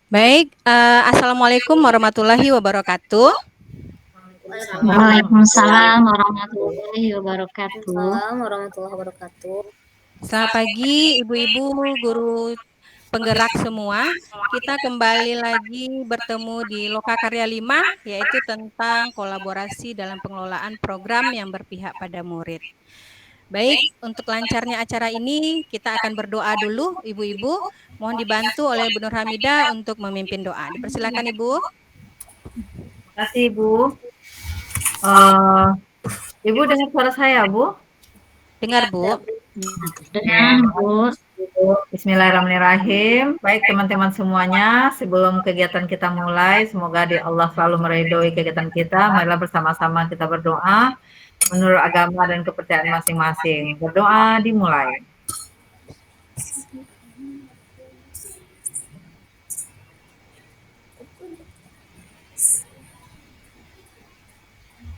Baik, assalamualaikum warahmatullahi wabarakatuh. Waalaikumsalam warahmatullahi wabarakatuh. Waalaikumsalam warahmatullahi wabarakatuh. Selamat pagi, ibu-ibu, guru penggerak semua. Kita kembali lagi bertemu di Lokakarya 5, yaitu tentang kolaborasi dalam pengelolaan program yang berpihak pada murid. Baik, untuk lancarnya acara ini, kita akan berdoa dulu, ibu-ibu. Mohon dibantu oleh Bu Nur Hamidah untuk memimpin doa. Dipersilakan, Ibu. Terima kasih, Bu. Ibu dengar suara saya, Bu? Dengar, Bu. Dengar, Bu. Bismillahirrahmanirrahim. Baik teman-teman semuanya, sebelum kegiatan kita mulai, semoga Allah selalu meridhoi kegiatan kita. Marilah bersama-sama kita berdoa menurut agama dan kepercayaan masing-masing. Berdoa dimulai.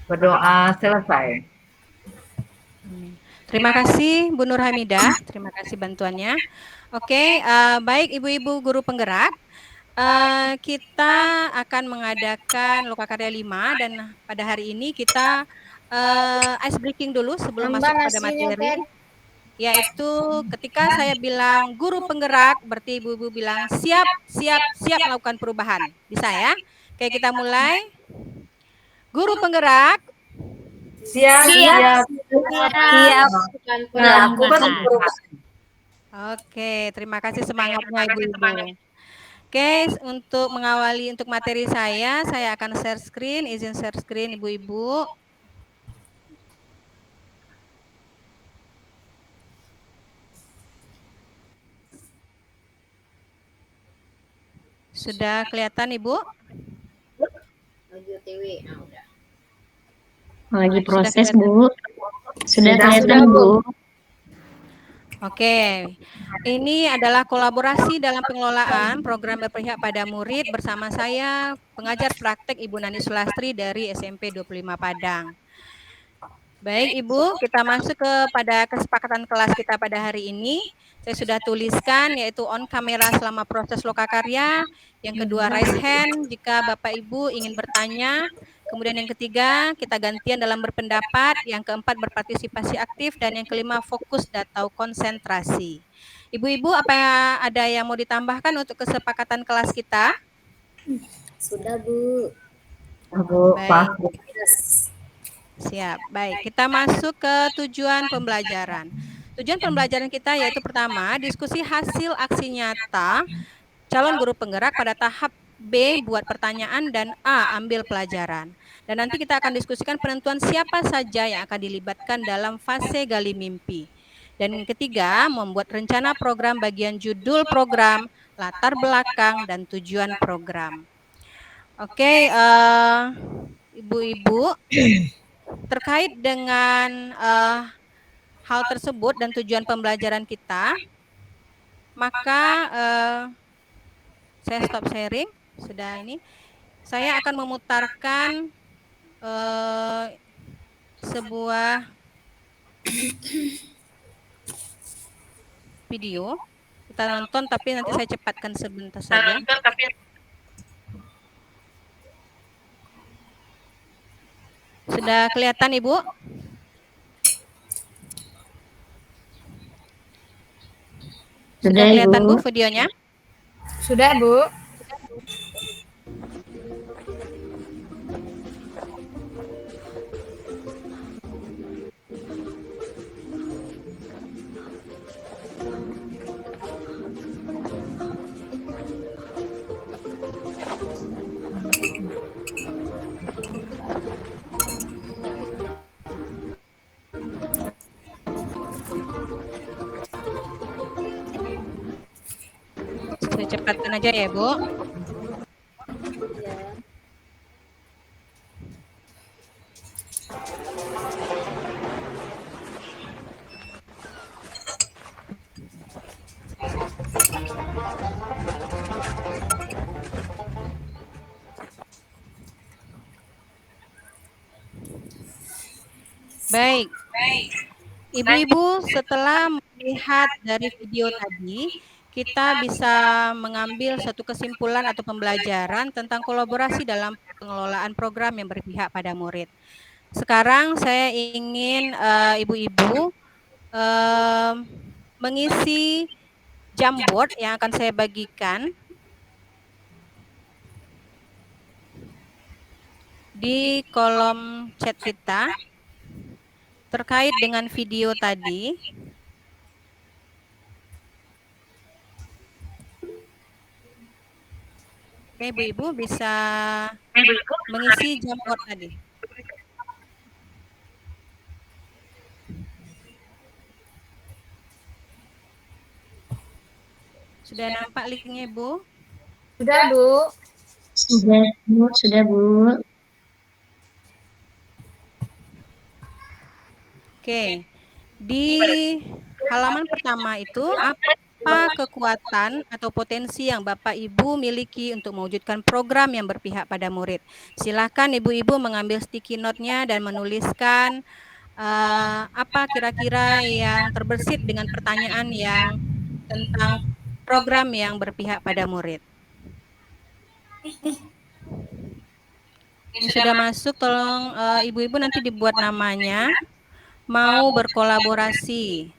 Berdoa selesai. Terima kasih Bu Nur Hamidah, terima kasih bantuannya. Oke, baik ibu-ibu guru penggerak, kita akan mengadakan Lokakarya 5 dan pada hari ini kita ice breaking dulu sebelum masuk pada materi, yaitu ketika saya bilang guru penggerak, berarti ibu-ibu bilang siap, siap, siap melakukan perubahan. Bisa ya? Oke, kita mulai. Guru penggerak. Siap. Melakukan perubahan. Oke, terima kasih semangatnya ibu-ibu. Oke, untuk mengawali untuk materi saya akan share screen, izin share screen ibu-ibu. Sudah kelihatan Ibu? Lagi proses, Bu. Sudah kelihatan, Bu. Oke, ini adalah kolaborasi dalam pengelolaan program berpihak pada murid bersama saya, pengajar praktek Ibu Nani Sulastri dari SMP 25 Padang. Baik Ibu, kita masuk kepada kesepakatan kelas kita pada hari ini. Saya sudah tuliskan yaitu on kamera selama proses lokakarya. Yang kedua raise hand jika Bapak Ibu ingin bertanya. Kemudian yang ketiga kita gantian dalam berpendapat. Yang keempat berpartisipasi aktif dan yang kelima fokus atau konsentrasi. Ibu-ibu apa ada yang mau ditambahkan untuk kesepakatan kelas kita? Sudah, Bu. Baik. Siap, baik. Kita masuk ke tujuan pembelajaran. Tujuan pembelajaran kita yaitu pertama, diskusi hasil aksi nyata calon guru penggerak pada tahap B, buat pertanyaan, dan A, ambil pelajaran. Dan nanti kita akan diskusikan penentuan siapa saja yang akan dilibatkan dalam fase gali mimpi. Dan ketiga, membuat rencana program bagian judul program, latar belakang, dan tujuan program. Oke, ibu-ibu, terkait dengan hal tersebut dan tujuan pembelajaran kita, maka saya stop sharing, sudah ini. Saya akan memutarkan sebuah video. Kita nonton, tapi nanti saya cepatkan sebentar saja. Sudah kelihatan, Ibu? Sudah kelihatan, Bu, videonya? Sudah, Bu. Saya cepatkan aja ya, Bu. Baik. Ibu-ibu setelah melihat dari video tadi, kita bisa mengambil suatu kesimpulan atau pembelajaran tentang kolaborasi dalam pengelolaan program yang berpihak pada murid. Sekarang saya ingin ibu-ibu mengisi Jamboard yang akan saya bagikan di kolom chat kita terkait dengan video tadi. Oke, ibu-ibu bisa mengisi Jamboard tadi. Sudah nampak linknya, Bu? Sudah, Bu. Sudah, Bu. Oke. Di halaman pertama itu apa kekuatan atau potensi yang Bapak Ibu miliki untuk mewujudkan program yang berpihak pada murid? Silakan ibu-ibu mengambil sticky note-nya dan menuliskan apa kira-kira yang terbersit dengan pertanyaan yang tentang program yang berpihak pada murid. Yang sudah masuk, tolong ibu-ibu nanti dibuat namanya, mau berkolaborasi.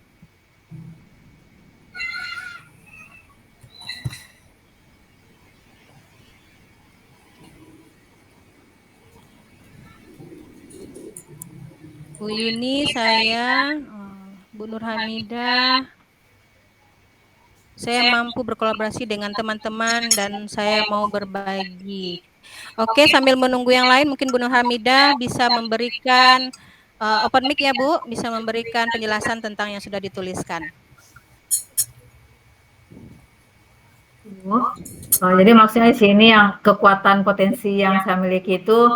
Bu Yuni, saya, Bu Nur Hamidah, saya mampu berkolaborasi dengan teman-teman dan saya mau berbagi. Oke, sambil menunggu yang lain, mungkin Bu Nur Hamidah bisa memberikan open mic ya Bu, bisa memberikan penjelasan tentang yang sudah dituliskan. Jadi maksudnya di sini yang kekuatan potensi yang saya miliki itu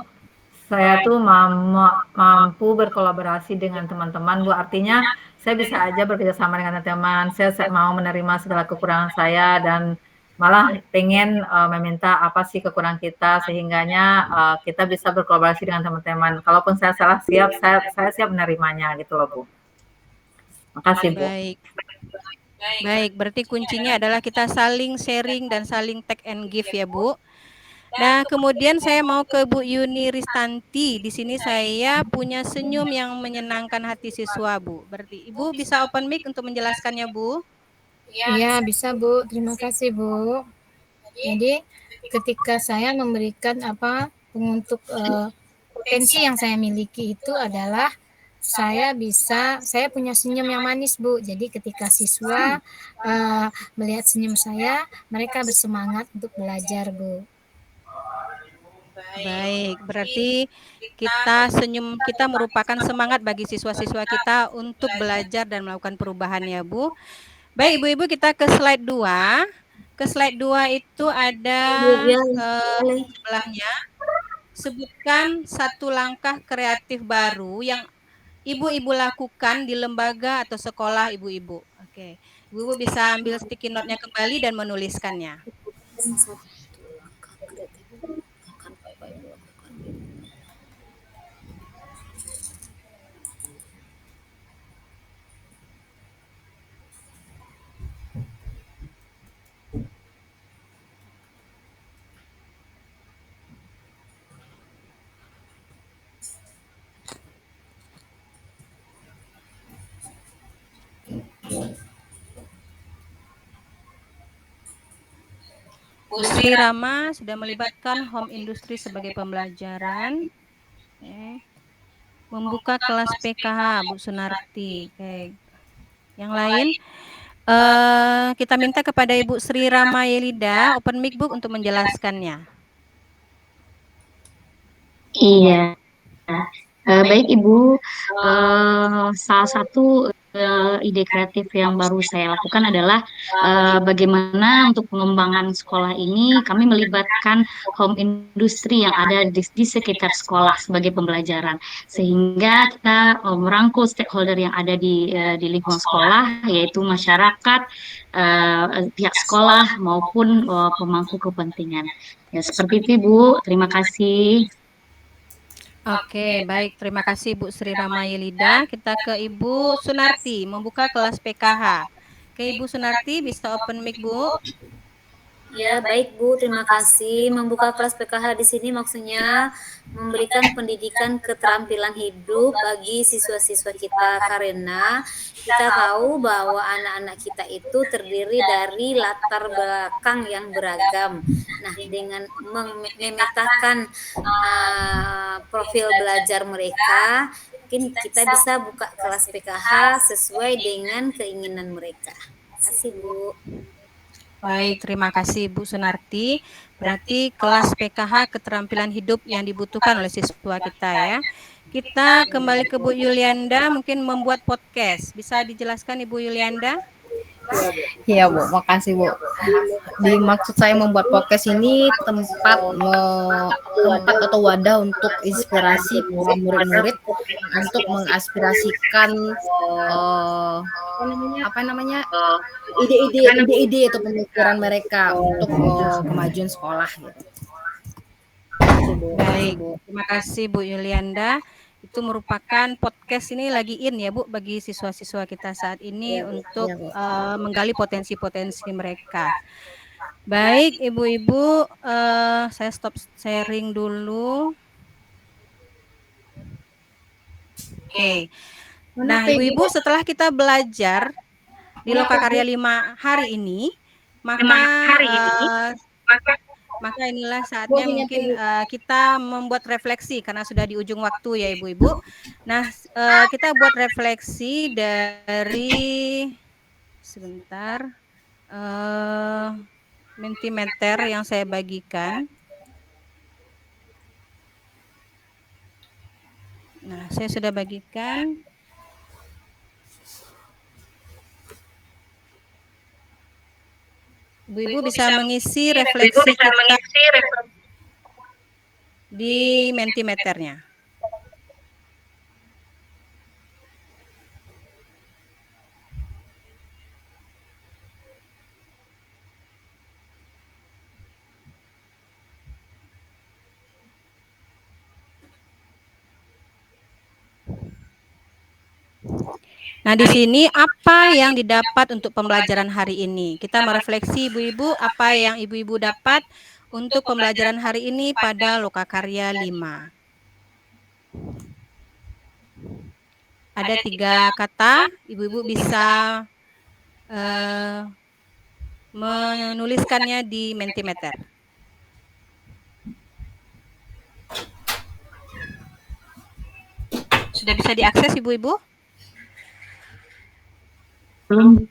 saya tuh mampu berkolaborasi dengan teman-teman, Bu. Artinya saya bisa aja bekerja sama dengan teman-teman. Saya mau menerima segala kekurangan saya dan malah pengen meminta apa sih kekurangan kita sehingganya kita bisa berkolaborasi dengan teman-teman. Kalaupun saya salah saya siap menerimanya gitu loh, Bu. Makasih, Bu. Baik, berarti kuncinya adalah kita saling sharing dan saling take and give ya, Bu. Nah, kemudian saya mau ke Bu Yuni Ristanti. Di sini saya punya senyum yang menyenangkan hati siswa, Bu. Berarti Ibu bisa open mic untuk menjelaskannya, Bu? Iya, bisa, Bu. Terima kasih, Bu. Jadi, ketika saya memberikan untuk potensi yang saya miliki itu adalah saya punya senyum yang manis, Bu. Jadi ketika siswa melihat senyum saya, mereka bersemangat untuk belajar, Bu. Baik, berarti senyum kita merupakan semangat bagi siswa-siswa kita untuk belajar dan melakukan perubahan ya, Bu. Baik, ibu-ibu, kita ke slide 2. Ke slide 2 itu ada sebelahnya, sebutkan satu langkah kreatif baru yang ibu-ibu lakukan di lembaga atau sekolah ibu-ibu. Oke, ibu-ibu bisa ambil sticky note-nya kembali dan menuliskannya. Bu Sri Rama sudah melibatkan home industry sebagai pembelajaran. Membuka kelas PKH, Bu Sunarti. Oke. Yang lain, kita minta kepada Ibu Sri Rama Yelida, open mic, Bu, untuk menjelaskannya. Iya. Baik, Ibu. Salah satu ide kreatif yang baru saya lakukan adalah bagaimana untuk pengembangan sekolah ini kami melibatkan home industry yang ada di sekitar sekolah sebagai pembelajaran, sehingga kita merangkul stakeholder yang ada di lingkungan sekolah, yaitu masyarakat, pihak sekolah maupun pemangku kepentingan. Ya, seperti itu, Bu. Terima kasih. Oke, baik. Terima kasih Bu Sri Rama Yelida. Kita ke Ibu Sunarti, membuka kelas PKH. Oke, Ibu Sunarti bisa open mic, Bu. Ya, baik Bu, terima kasih. Membuka kelas PKH di sini maksudnya memberikan pendidikan keterampilan hidup bagi siswa-siswa kita karena kita tahu bahwa anak-anak kita itu terdiri dari latar belakang yang beragam. Nah, dengan memetakan profil belajar mereka, mungkin kita bisa buka kelas PKH sesuai dengan keinginan mereka. Terima kasih Bu. Baik, terima kasih Bu Sunarti. Berarti kelas PKH keterampilan hidup yang dibutuhkan oleh siswa kita ya. Kita kembali ke Bu Yulianda, mungkin membuat podcast. Bisa dijelaskan Ibu Yulianda? Iya Bu, makasih Bu. Dimaksud saya membuat podcast ini tempat atau wadah untuk inspirasi para murid-murid untuk mengaspirasikan ide-ide atau pemikiran mereka untuk kemajuan sekolah gitu. Baik, terima kasih Bu Yulianda. Itu merupakan podcast ini lagi in ya Bu bagi siswa-siswa kita saat ini untuk menggali potensi-potensi mereka. Baik Ibu-ibu, saya stop sharing dulu. Oke. Nah Ibu-ibu setelah kita belajar di Lokakarya 5 hari ini, maka inilah saatnya mungkin kita membuat refleksi karena sudah di ujung waktu ya Ibu-ibu. Nah, kita buat refleksi dari sebentar Mentimeter yang saya bagikan. Nah, saya sudah bagikan. Ibu-ibu bisa mengisi refleksi kita di Mentimeternya. Nah, di sini apa yang didapat untuk pembelajaran hari ini? Kita merefleksi Ibu-ibu apa yang Ibu-ibu dapat untuk pembelajaran hari ini pada Lokakarya 5. Ada 3 kata, Ibu-ibu bisa menuliskannya di Mentimeter. Sudah bisa diakses Ibu-ibu? Belum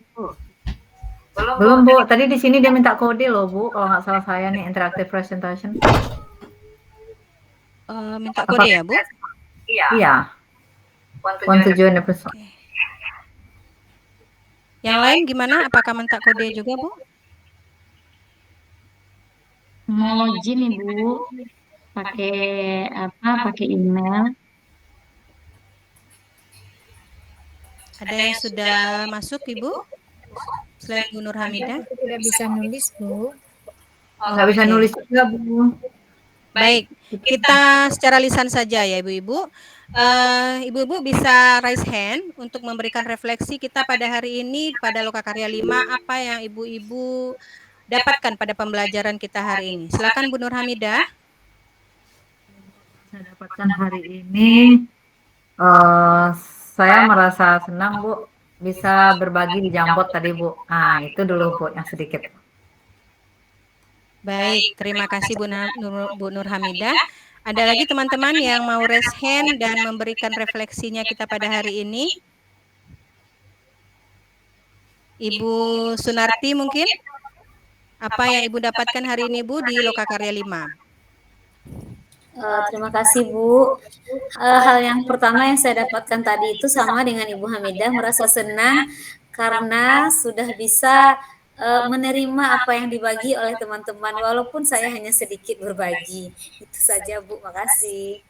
Bu, tadi di sini dia minta kode loh Bu, kalau nggak salah saya nih interactive presentation. Minta kode ya Bu? Iya. Want to join the person. Yang lain gimana? Apakah minta kode juga Bu? Mau login Ibu, pakai email. Ada yang sudah masuk Ibu? Selain Bu Nur Hamidah? Tidak bisa nulis Bu. Nggak bisa nulis juga Bu. Baik, kita secara lisan saja ya Ibu-ibu. Ibu-ibu bisa raise hand untuk memberikan refleksi kita pada hari ini pada Lokakarya 5 apa yang Ibu-ibu dapatkan pada pembelajaran kita hari ini. Silakan Bu Nur Hamidah. Saya dapatkan hari ini saya merasa senang Bu bisa berbagi di Jambot tadi Bu. Nah, itu dulu Bu yang sedikit. Baik, terima kasih Bu Nur Hamidah. Ada lagi teman-teman yang mau raise hand dan memberikan refleksinya kita pada hari ini? Ibu Sunarti mungkin? Apa yang Ibu dapatkan hari ini Bu di Lokakarya 5? Terima kasih Bu. Hal yang pertama yang saya dapatkan tadi itu sama dengan Ibu Hamidah, merasa senang karena sudah bisa menerima apa yang dibagi oleh teman-teman walaupun saya hanya sedikit berbagi. Itu saja Bu, makasih.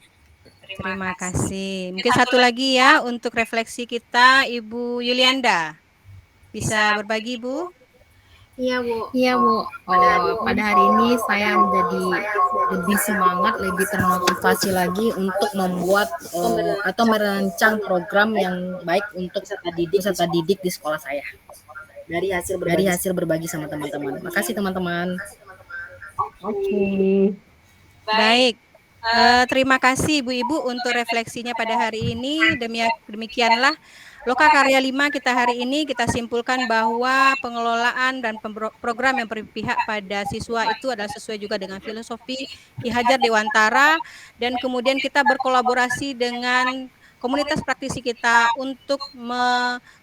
Terima kasih. Mungkin satu lagi ya untuk refleksi kita Ibu Yulianda. Bisa berbagi Bu? Iya Bu. Pada hari ini saya menjadi lebih semangat, lebih termotivasi lagi untuk membuat atau merancang program yang baik untuk peserta didik di sekolah saya. dari hasil berbagi sama teman-teman. Makasih teman-teman. Oke. Baik. Terima kasih Ibu-Ibu untuk refleksinya pada hari ini. Demikianlah Loka Karya 5 kita hari ini kita simpulkan bahwa pengelolaan dan program yang berpihak pada siswa itu adalah sesuai juga dengan filosofi Ki Hajar Dewantara, dan kemudian kita berkolaborasi dengan komunitas praktisi kita untuk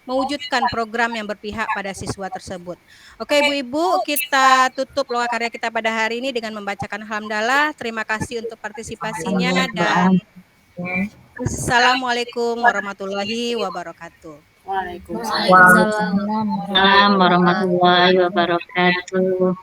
mewujudkan program yang berpihak pada siswa tersebut. Oke Ibu-Ibu, kita tutup Loka Karya kita pada hari ini dengan membacakan Alhamdulillah. Terima kasih untuk partisipasinya dan Assalamualaikum warahmatullahi wabarakatuh. Waalaikumsalam warahmatullahi wabarakatuh.